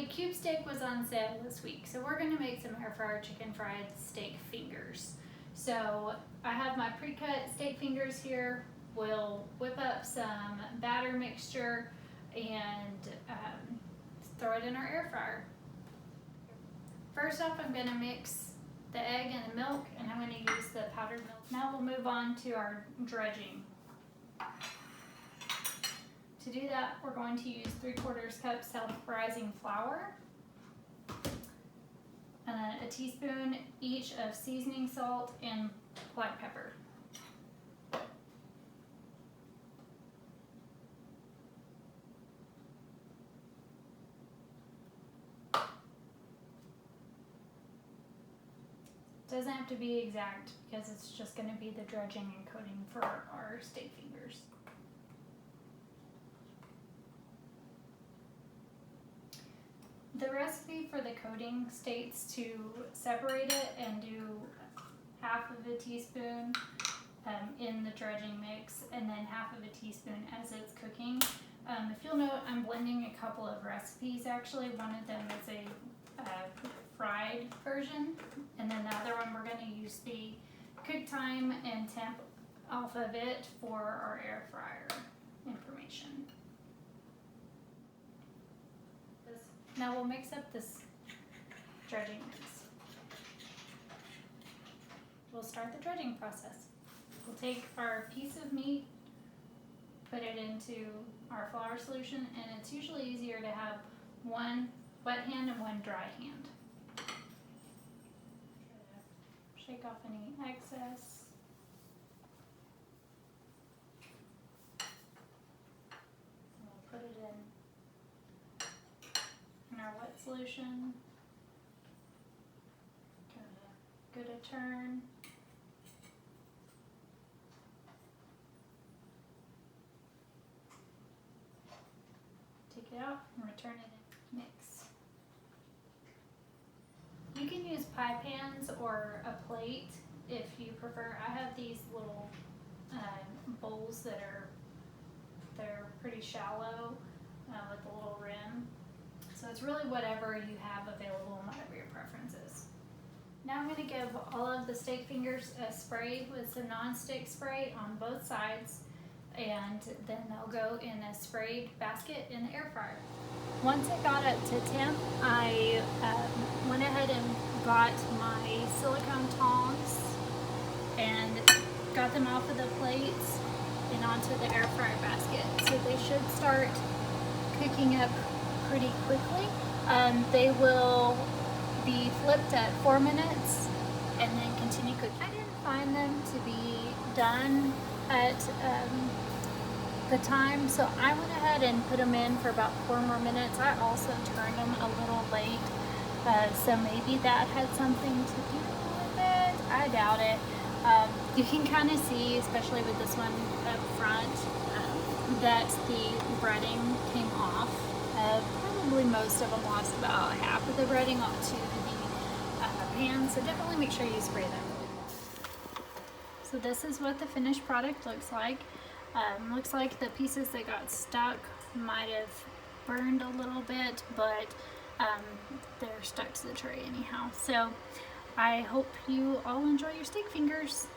cube steak was on sale this week, so we're gonna make some air fryer chicken fried steak fingers. So I have my pre-cut steak fingers here. We'll whip up some batter mixture and throw it in our air fryer. First off, I'm gonna mix the egg and the milk, and I'm gonna use the powdered milk. Now we'll move on to our dredging. To do that, we're going to use 3/4 cup self-rising flour, and then a teaspoon each of seasoning salt and black pepper. Doesn't have to be exact because it's just going to be the dredging and coating for our steak fingers. The recipe for the coating states to separate it and do half of a teaspoon in the dredging mix and then half of a teaspoon as it's cooking. If you'll note, I'm blending a couple of recipes actually. One of them is a fried version, and then the other one we're going to use the cook time and temp off of it for our air fryer information. Now we'll mix up this dredging mix. We'll start the dredging process. We'll take our piece of meat, put it into our flour solution, and it's usually easier to have one wet hand and one dry hand. Shake off any excess. And we'll put it in our wet solution. Give it a turn. Take it out and return it in. Mix. You can use pie pans or a plate if you prefer. I have these little bowls that they're pretty shallow with a little rim. So it's really whatever you have available and whatever your preference is. Now I'm going to give all of the steak fingers a spray with some non-stick spray on both sides, and then they'll go in a sprayed basket in the air fryer. Once it got up to temp, I went ahead and got my silicone tongs and got them off of the plates and onto the air fryer basket. So they should start cooking up pretty quickly. They will be flipped at 4 minutes and then continue cooking. I didn't find them to be done at the time, so I went ahead and put them in for about 4 more minutes. I also turned them a little late, so maybe that had something to do with it. I doubt it. You can kind of see, especially with this one up front, that the breading came off. Probably most of them lost about half of the breading onto the pan, so definitely make sure you spray them. So this is what the finished product looks like. Looks like the pieces that got stuck might have burned a little bit, but they're stuck to the tray anyhow. So I hope you all enjoy your steak fingers.